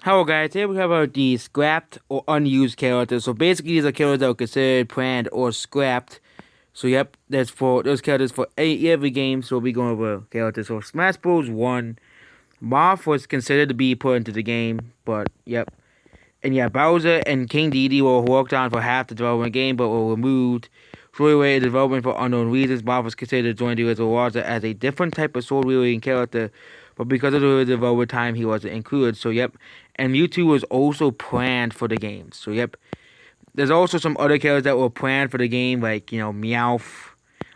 Hello guys, today we have the scrapped or unused characters. So basically these are characters that were considered planned or scrapped. So yep, that's for those characters for every game. So we'll be going over characters. So Smash Bros. 1, Moth was considered to be put into the game, but yep. And yeah, Bowser and King Dedede were worked on for half the development game, but were removed. Threw away the development for unknown reasons. Moth was considered to join the original roster as a different type of sword wielding character, but because of the development time, he wasn't included. So yep, and Mewtwo was also planned for the game. So yep, there's also some other characters that were planned for the game, like Meowth.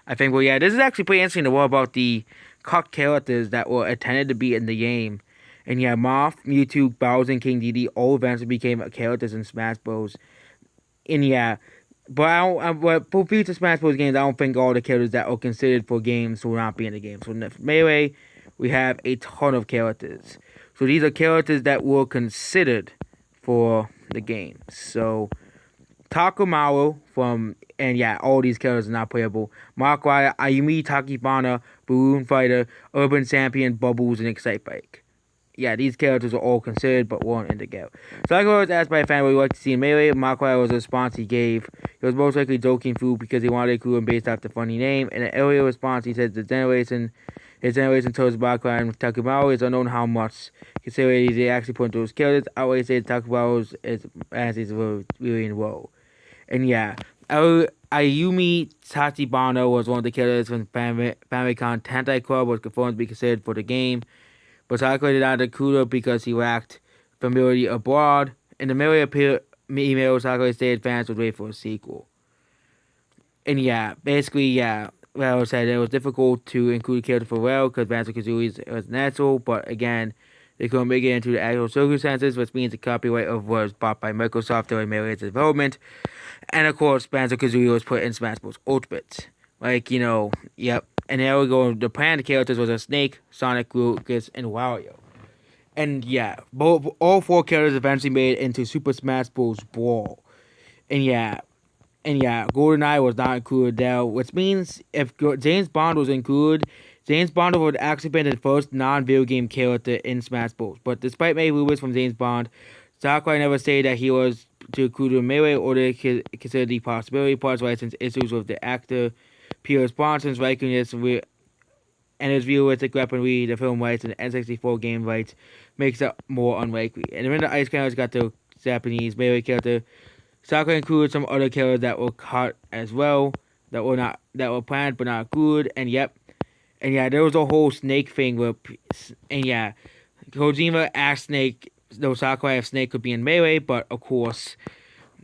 I think. Well, yeah, this is actually pretty interesting to know about the cut characters that were intended to be in the game. And yeah, Moth, Mewtwo, Bowser, and King Dedede all eventually became characters in Smash Bros. And yeah, but but for future Smash Bros. Games, I don't think all the characters that are considered for games will not be in the game. So in Melee, we have a ton of characters. So these are characters that were considered for the game. So Takamaru and yeah, all these characters are not playable. Markiplier, Ayumi, Takibana, Balloon Fighter, Urban Champion, Bubbles, and Excite Bike. Yeah, these characters are all considered but weren't in the game. So I was asked by a fan what he wanted to see in Melee. Markiplier was a response he gave. He was most likely joking food because he wanted a crew and based off the funny name. In an earlier response, he said his generation towards Markiplier and Takamaru is unknown how much. Considering they actually put into those characters, I always say Takamaru is as is really in role. And yeah, Ayumi Tachibana was one of the characters from Famicom Tentai Club was confirmed to be considered for the game, but Sakura did not include because he lacked familiarity abroad. In the middle of email, Sakura stated fans would wait for a sequel. And yeah, basically, yeah, well said it was difficult to include character for well because Banjo Kazooie was natural, but again, they couldn't make it into the actual circumstances, which means the copyright of was bought by Microsoft during Marion's development. And of course, Banjo Kazooie was put in Smash Bros. Ultimate. Like, yep. And there we go. The planned characters was a Snake, Sonic, Lucas, and Wario. And yeah, all four characters eventually made it into Super Smash Bros. Brawl. And yeah, GoldenEye was not included there, which means if James Bond was included, James Bond would actually been the first non-video game character in Smash Bros. But despite many rumors from James Bond, Sakurai never said that he was to include in Melee or to consider the possibility. Parts license issues with the actor Pierce Brosnan's likeness and his realistic weaponry, the film rights, and the N64 game rights makes it more unlikely. And when the Ice Cameras got the Japanese Melee character, Sakura included some other characters that were cut as well, that were planned but not good. And yeah, there was a whole Snake thing where, and yeah, Kojima asked Snake, though Sakurai if Snake could be in Melee, but of course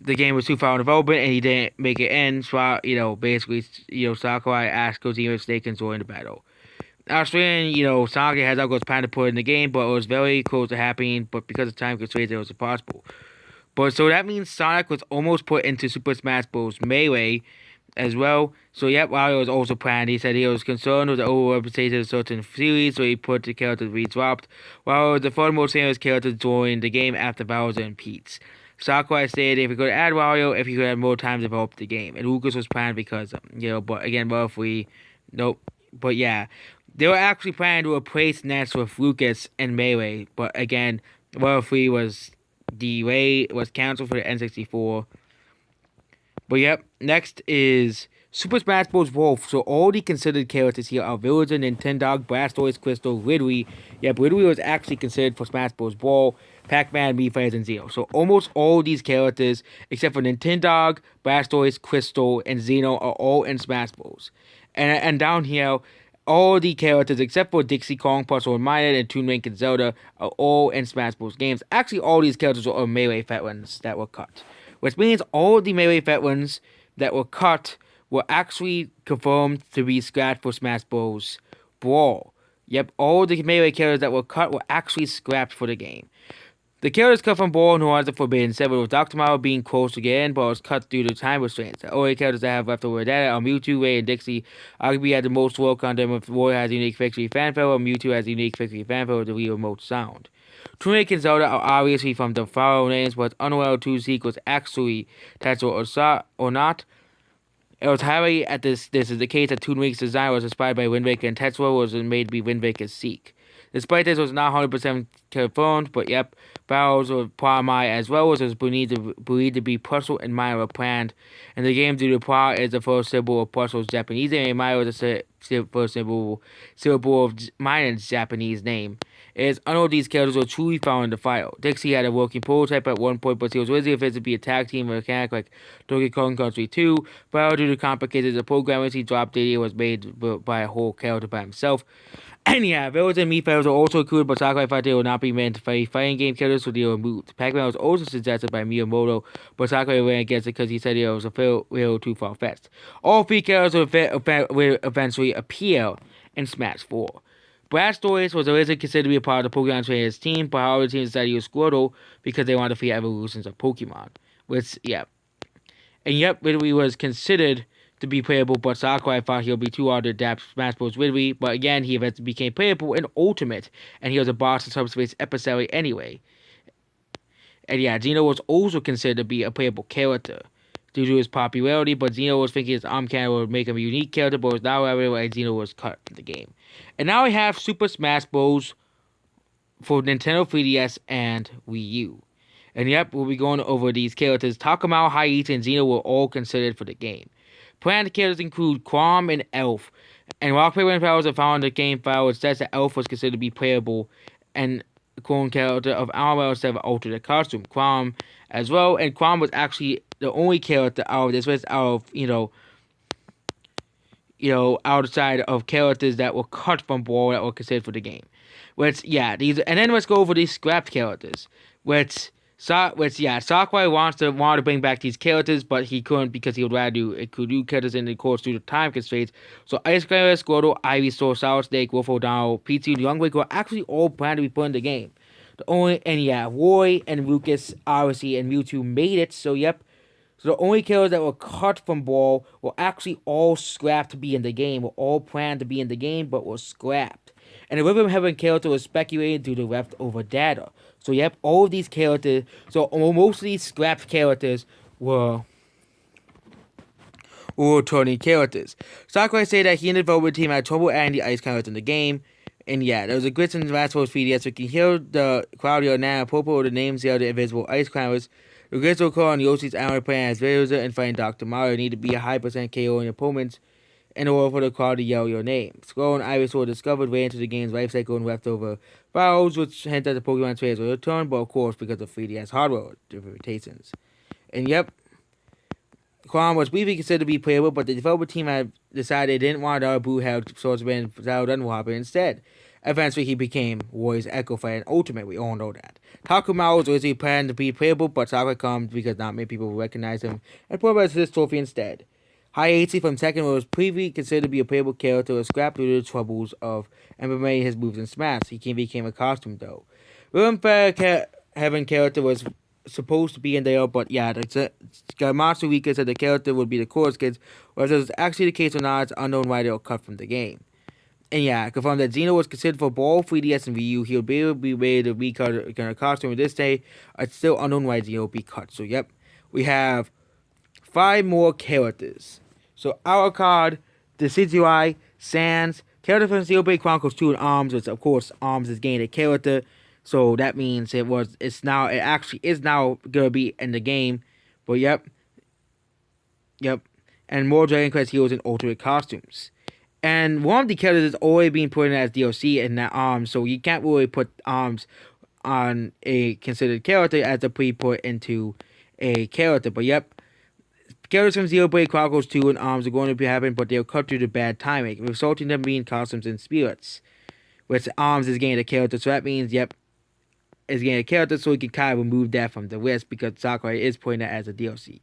the game was too far in development and he didn't make it end. So basically, Sakurai asked Kojima if Snake can join the battle. Australian, Sonic has outgoes planned to put in the game, but it was very close to happening. But because of time constraints, it was impossible. But so that means Sonic was almost put into Super Smash Bros. Melee as well. So yep, Wario was also planned. He said he was concerned with the overrepresentation of certain series, so he put the characters redropped. Wario was the third most famous character to join the game after Bowser and Peach. Sakurai said if he could add Wario, if he could have more time to develop the game. And Lucas was planned because, but again, roughly, nope. But yeah, they were actually planning to replace Ness with Lucas and Melee, but again, roughly was canceled for the N64. But yep, next is Super Smash Bros. Wolf. So all the considered characters here are Villager, Nintendog, Blastoise, Crystal, Ridley. Yep, Ridley was actually considered for Smash Bros. Brawl, Pac-Man, Mii and Xeno. So almost all these characters, except for Nintendog, Blastoise, Crystal, and Xeno, are all in Smash Bros. And down here, all the characters except for Dixie Kong, Puzzle and Minot, and Toon Link and Zelda are all in Smash Bros. Games. Actually, all these characters are Melee veterans that were cut. Which means all the Melee veterans that were cut were actually confirmed to be scrapped for Smash Bros. Brawl. Yep, all the Melee characters that were cut were actually scrapped for the game. The characters cut from Brawl who was the Forbidden Seven, with Dr. Mario being close to get in, but was cut due to time restraints. The only characters that have left over that are Mewtwo, Ray, and Dixie. Arguably had the most work on them, if Roy has a unique victory fanfare, and Mewtwo has a unique victory fanfare with the Wii Remote sound. Toon Link and Zelda are obviously from the Pharaoh names, but Unreal 2 sequels actually Tetsuo or not. It was highly at this is the case that Toon Link's design was inspired by Wind Waker and Tetsuo was made to be Wind Waker's Seek. Despite this, it was not 100% confirmed, but yep, battles with Paramai as well as was believed to be Puzzle and Maya were planned. In the game, due to Pa is the first symbol of Puzzle's Japanese name, and Maya was the first syllable of Maya's Japanese name. It is unknown these characters were truly found in the file. Dixie had a working prototype at one point, but he was originally fit to be a tag team mechanic like Donkey Kong Country 2. But due to complicated the programming, he dropped it. It was made by a whole character by himself. And yeah, Villains and Meat Fighters were also included, but Sakurai thought they would not be meant to fight fighting game characters, so they were removed. Pac-Man was also suggested by Miyamoto, but Sakurai went against it because he said it was a little too far-fetched. All three characters would eventually appear in Smash 4. Blastoise was originally considered to be a part of the Pokemon Trainers team, but however the team decided to use Squirtle because they wanted to feed evolutions of Pokemon. Which, yeah. And yep, Ridley was considered to be playable, but Sakurai thought he would be too hard to adapt Smash Bros. Ridley, but again, he eventually became playable in Ultimate, and he was a boss in Subspace Episode anyway. And yeah, Xeno was also considered to be a playable character due to his popularity, but Xeno was thinking his arm cannon would make him a unique character, but was not available, and Xeno was cut from the game. And now we have Super Smash Bros. For Nintendo 3DS and Wii U. And yep, we'll be going over these characters. Takamao, Hayate, and Xeno were all considered for the game. Planned characters include Quam and Elf. And while Playground Powers are found in the game file, it says that Elf was considered to be playable and a clone character of Armor instead of alternate costume. Quam as well, and Quam was actually the only character out of this list out of, outside of characters that were cut from Brawl that were considered for the game. And then let's go over these scrapped characters. Sakurai wanted to bring back these characters, but he couldn't because he would rather include new characters in the course due to time constraints. So Ice Climber, Squirtle, Ivysaur, Solid Snake, Wolf O'Donnell, P2, and Young Wake were actually all planned to be put in the game. Roy and Lucas, obviously, and Mewtwo made it, so yep. So the only characters that were cut from Brawl were actually all scrapped to be in the game, were all planned to be in the game, but were scrapped. And the Rhythm Heaven character was speculated due to leftover data. So yep, all of these characters, so most of these scrapped characters were returning characters. Sakurai said that he and the development team had trouble adding the ice characters in the game. And yeah, there was a glitch in the last 3DS, so you can hear the Claudio now apropos the names of the invisible ice climbers. The glitch will occur on Yoshi's Island playing as Bowser and fighting Dr. Mario. You need to be a high percent KO on your opponents in order for the crowd to yell your name. Skull and Ivysaur discovered way into the game's life cycle and leftover battles, which hint that the Pokemon trainers will return, but of course because of 3DS hardware limitations. And yep, Quam was briefly considered to be playable, but the developer team had decided they didn't want another blue-haired swordsman Zelda Dunlop instead. Eventually, he became Warrior's Echo Fighter and Ultimate. We all know that. Takumao was originally planned to be playable, but Sakurai comes because not many people will recognize him and put him as his trophy instead. Hayate from Tekken was previously considered to be a playable character, was scrapped due to the troubles of implementing his moves in Smash. He became a costume though. Rhythm Heaven character was supposed to be in there, but yeah, the Matsu Rika said the character would be the chorus kids, whether it's actually the case or not, it's unknown why they were cut from the game. And yeah, confirmed that Xeno was considered for Brawl, 3DS, and Wii U. He would be able to be made to recut a costume in this day. It's still unknown why Xeno would be cut. So yep, we have 5 more characters. So Alucard, Decidueye, Sans, character from Xenoblade Chronicles 2 and ARMS, which of course ARMS is gained a character. So that means it actually is now gonna be in the game. But yep. And more Dragon Quest heroes in alternate costumes. And one of the characters is already being put in as DLC in that ARMS, so you can't really put ARMS on a considered character as a pre-put into a character. But yep, characters from Xenoblade Chronicles 2 and ARMS are going to be happening, but they'll cut due to bad timing, resulting in them being costumes and spirits. Which ARMS is getting a character, so that means, yep, is getting a character, so we can kind of remove that from the list because Sakurai is putting that as a DLC.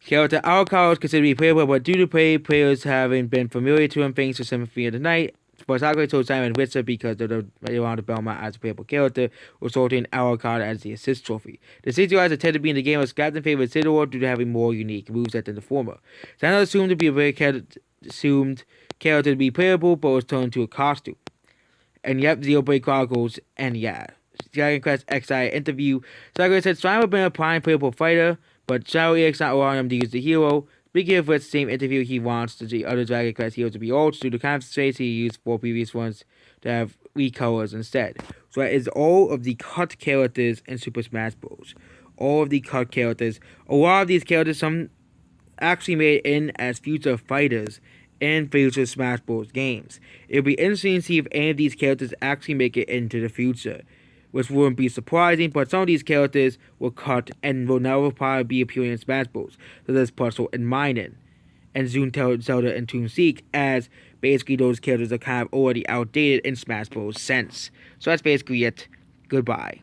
Character Alucard is considered to be playable, but due to players having been familiar to him thanks to Symphony of the Night, but Sakurai told Simon Witzer because they wanted Belmont as a playable character, resulting in Alucard as the assist trophy. The Decidueye intended to be in the game as Captain Favorite Isidore due to having more unique moveset than the former. Xano assumed to be a very assumed character to be playable, but was turned into a costume. And yep, Xenoblade Chronicles, and yeah, Dragon Quest XI interview. Sakurai said Slime had been a prime playable fighter, but Shadow EX not allowing him to use the hero. Speaking of which, same interview, he wants the other Dragon Quest heroes to be old due to the kind of space he used for previous ones to have recolors instead. So that is all of the cut characters in Super Smash Bros. All of the cut characters. A lot of these characters, some actually made in as future fighters in future Smash Bros. Games. It'll be interesting to see if any of these characters actually make it into the future, which wouldn't be surprising, but some of these characters were cut and will never probably be appearing in Smash Bros. So there's Puzzle and Minun, and Zelda and Toon Seek, as basically those characters are kind of already outdated in Smash Bros. Sense. So that's basically it. Goodbye.